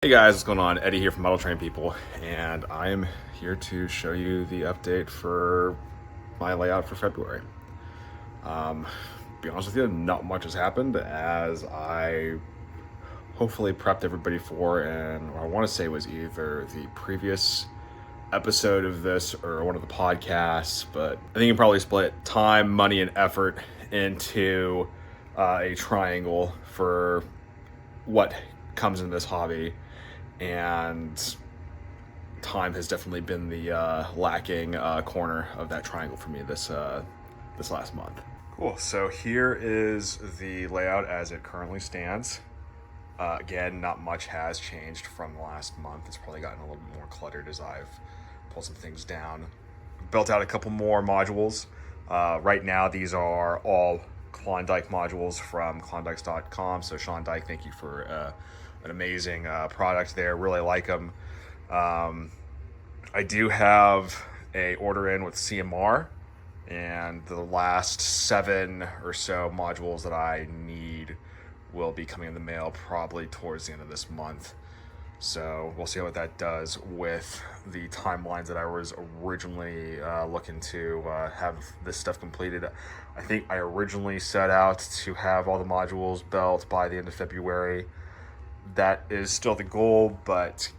Hey guys, what's going on? Eddie here from Model Train People, and I am here to show you the update for my layout for February. Be honest with you, not much has happened as I hopefully prepped everybody for, and I want to say it was either the previous episode of this or one of the podcasts, but I think you can probably split time, money, and effort into a triangle for what comes in this hobby, and time has definitely been the lacking corner of that triangle for me this last month. Cool. So here is the layout as it currently stands. Again, not much has changed from last month. It's probably gotten a little bit more cluttered as I've pulled some things down. Built out a couple more modules. Right now, these are all Klawndyke modules from Klawndykes.com. So Sean Dyke, thank you for an amazing product there. Really like them. I do have a order in with CMR, and the last 7 or so modules that I need will be coming in the mail probably towards the end of this month. So we'll see what that does with the timelines that I was originally looking to have this stuff completed. I think I originally set out to have all the modules built by the end of February. That is still the goal, but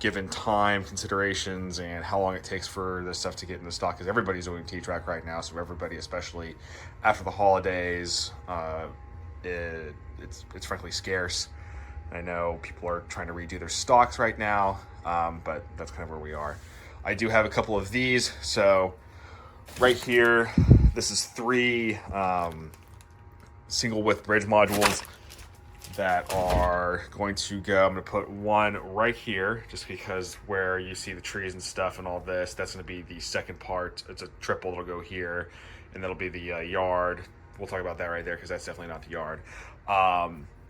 given time considerations and how long it takes for this stuff to get into stock, because everybody's doing T-Trak right now, so everybody, especially after the holidays, it's frankly scarce. I know people are trying to redo their stocks right now, but that's kind of where we are. I do have a couple of these. So right here, this is 3 single width bridge modules that are going to go. I'm going to put one right here just because where you see the trees and stuff and all this, that's going to be the second part. It's a triple that'll go here, and that'll be the yard. We'll talk about that right there because that's definitely not the yard.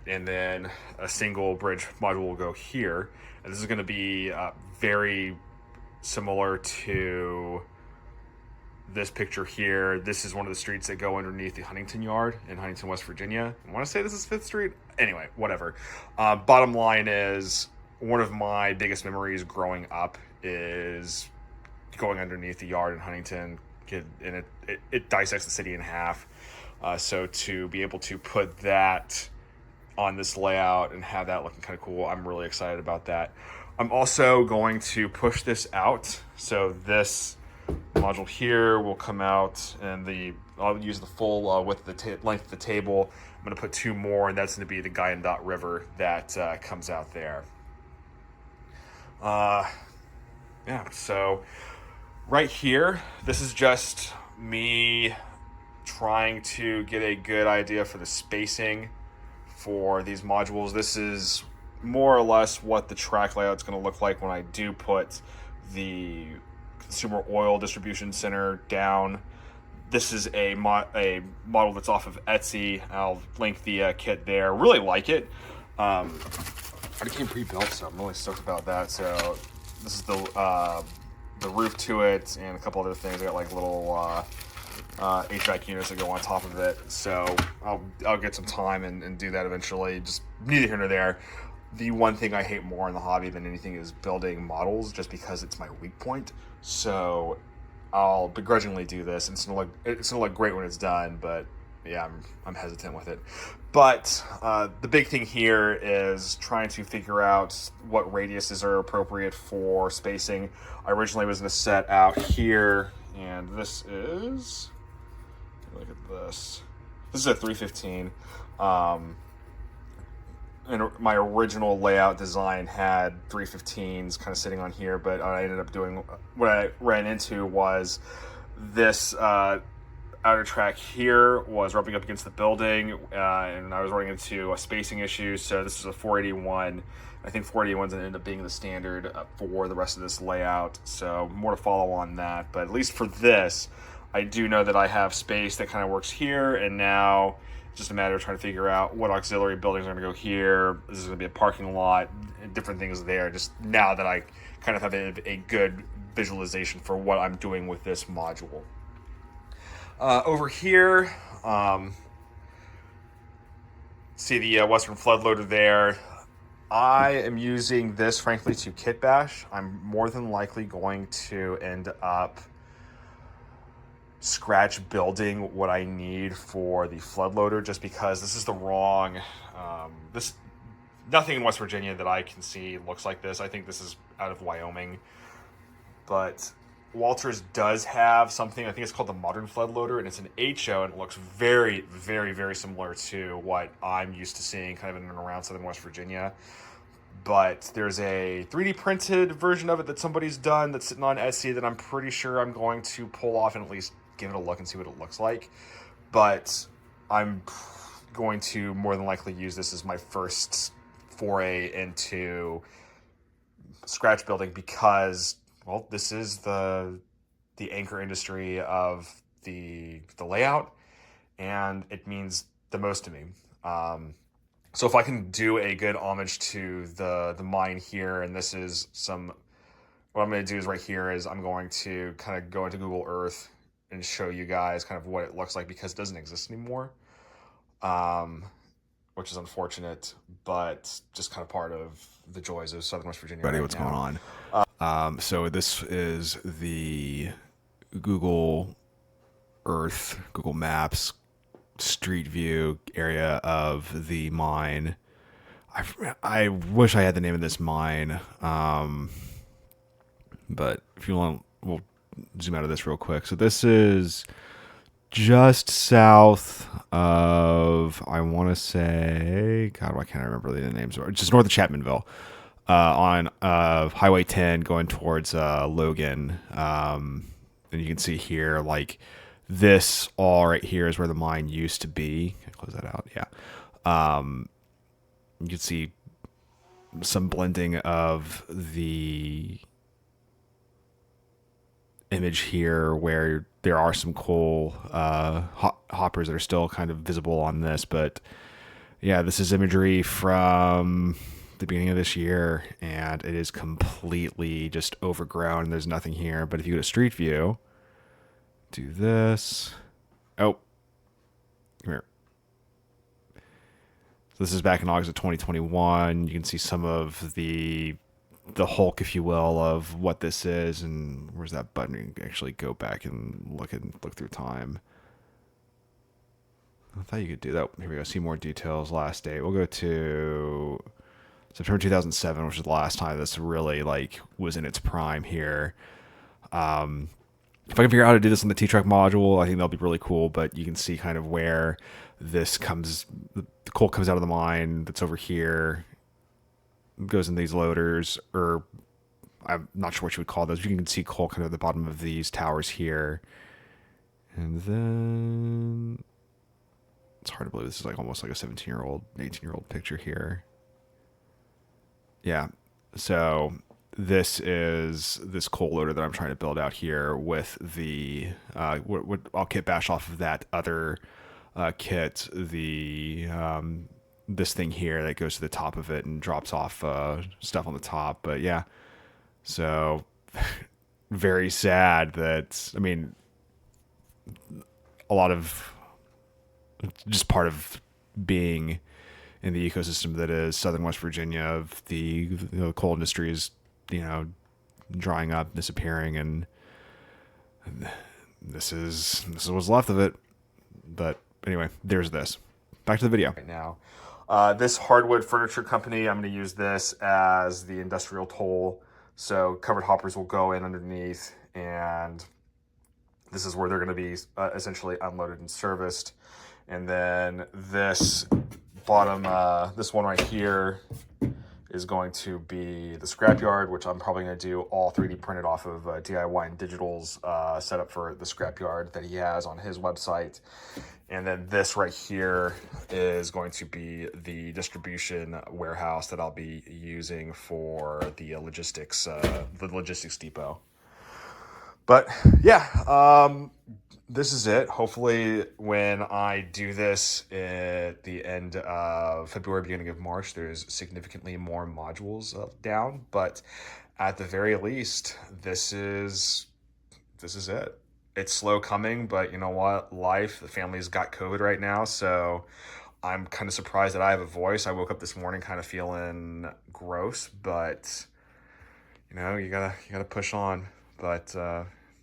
And then a single bridge module will go here. And this is going to be very similar to this picture here. This is one of the streets that go underneath the Huntington Yard in Huntington, West Virginia. I want to say this is 5th Street. Anyway, whatever. Bottom line is, one of my biggest memories growing up is going underneath the yard in Huntington, and it dissects the city in half. So to be able to put that on this layout and have that looking kind of cool, I'm really excited about that. I'm also going to push this out. So this module here will come out, and I'll use the full width of the length of the table. I'm going to put 2 more, and that's going to be the Guyandotte River that comes out there. Yeah, so right here, this is just me trying to get a good idea for the spacing for these modules. This is more or less what the track layout is going to look like when I do put the consumer oil distribution center down. This is a model that's off of Etsy. I'll link the kit there. Really like it. It came pre-built, so I'm really stoked about that. So this is the roof to it and a couple other things. I got like little HVAC units that go on top of it. So I'll get some time and do that eventually. Just neither here nor there. The one thing I hate more in the hobby than anything is building models, just because it's my weak point. So I'll begrudgingly do this. It's gonna look great when it's done, but yeah, I'm hesitant with it. But the big thing here is trying to figure out what radiuses are appropriate for spacing. I originally was going to set out here, and this is, look at this. This is a 315. And my original layout design had 315s kind of sitting on here, but I ended up doing, what I ran into was this outer track here was rubbing up against the building, and I was running into a spacing issue. So this is a 481. I think 481's going to end up being the standard for the rest of this layout. So more to follow on that, but at least for this, I do know that I have space that kind of works here, and now it's just a matter of trying to figure out what auxiliary buildings are going to go here. This is going to be a parking lot, different things there, just now that I kind of have a good visualization for what I'm doing with this module. Over here, see the Western flood loader there. I am using this, frankly, to kit bash. I'm more than likely going to end up scratch building what I need for the flood loader, just because this is the wrong. This Nothing in West Virginia that I can see looks like this. I think this is out of Wyoming, but Walters does have something. I think it's called the Modern Flood Loader, and it's an HO, and it looks very, very, very similar to what I'm used to seeing, kind of in and around southern West Virginia. But there's a 3D printed version of it that somebody's done that's sitting on Etsy that I'm pretty sure I'm going to pull off and at least give it a look and see what it looks like. But I'm going to more than likely use this as my first foray into scratch building, because, well, this is the anchor industry of the layout, and it means the most to me. So if I can do a good homage to the mine here, and this is what I'm going to do is right here is I'm going to kind of go into Google Earth and show you guys kind of what it looks like, because it doesn't exist anymore, which is unfortunate, but just kind of part of the joys of southern West Virginia. What's going on? So this is the Google Earth, Google Maps street view area of the mine. I wish I had the name of this mine, but if you want, we'll zoom out of this real quick. So this is just south of, I want to say, God, why can't I remember the names? Just north of Chapmanville, on Highway 10 going towards Logan. And you can see here, like, this all right here is where the mine used to be. Can I close that out? Yeah. You can see some blending of the image here where there are some coal hoppers that are still kind of visible on this. But yeah, this is imagery from the beginning of this year, and it is completely just overgrown. There's nothing here. But if you go to Street View, do this. Oh, come here. So this is back in August of 2021. You can see some of the Hulk, if you will, of what this is. And where's that button? You can actually go back and look through time. I thought you could do that. Here we go. See more details. Last date. We'll go to September 2007, which is the last time this really was in its prime here. If I can figure out how to do this on the T-Trak module, I think that'll be really cool. But you can see kind of where this comes, the coal comes out of the mine that's over here, goes in these loaders, or I'm not sure what you would call those. You can see coal kind of at the bottom of these towers here. And then it's hard to believe this is almost like a 17-year-old, 18-year-old picture here. Yeah. So this is this coal loader that I'm trying to build out here with the what I'll kit bash off of that other kit, the this thing here that goes to the top of it and drops off stuff on the top. But yeah, so very sad that, I mean, a lot of just part of being in the ecosystem that is southern West Virginia, of the coal industry is, drying up, disappearing, and this is what's left of it. But anyway, there's this. Back to the video. Right now, this hardwood furniture company, I'm going to use this as the industrial toll. So covered hoppers will go in underneath, and this is where they're going to be essentially unloaded and serviced. And then this bottom, this one right here is going to be the scrapyard, which I'm probably going to do all 3D printed off of DIY and Digital's setup for the scrapyard that he has on his website. And then this right here is going to be the distribution warehouse that I'll be using for the logistics depot. But yeah, this is it. Hopefully when I do this at the end of February, beginning of March, there's significantly more modules down. But at the very least, this is it. It's slow coming, but you know what? Life, the family's got COVID right now, so I'm kind of surprised that I have a voice. I woke up this morning kind of feeling gross, but you know, you gotta push on. But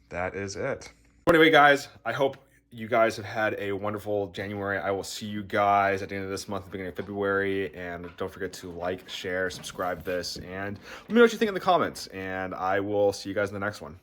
that is it. Anyway, guys, I hope you guys have had a wonderful January. I will see you guys at the end of this month, the beginning of February. And don't forget to like, share, subscribe this, and let me know what you think in the comments. And I will see you guys in the next one.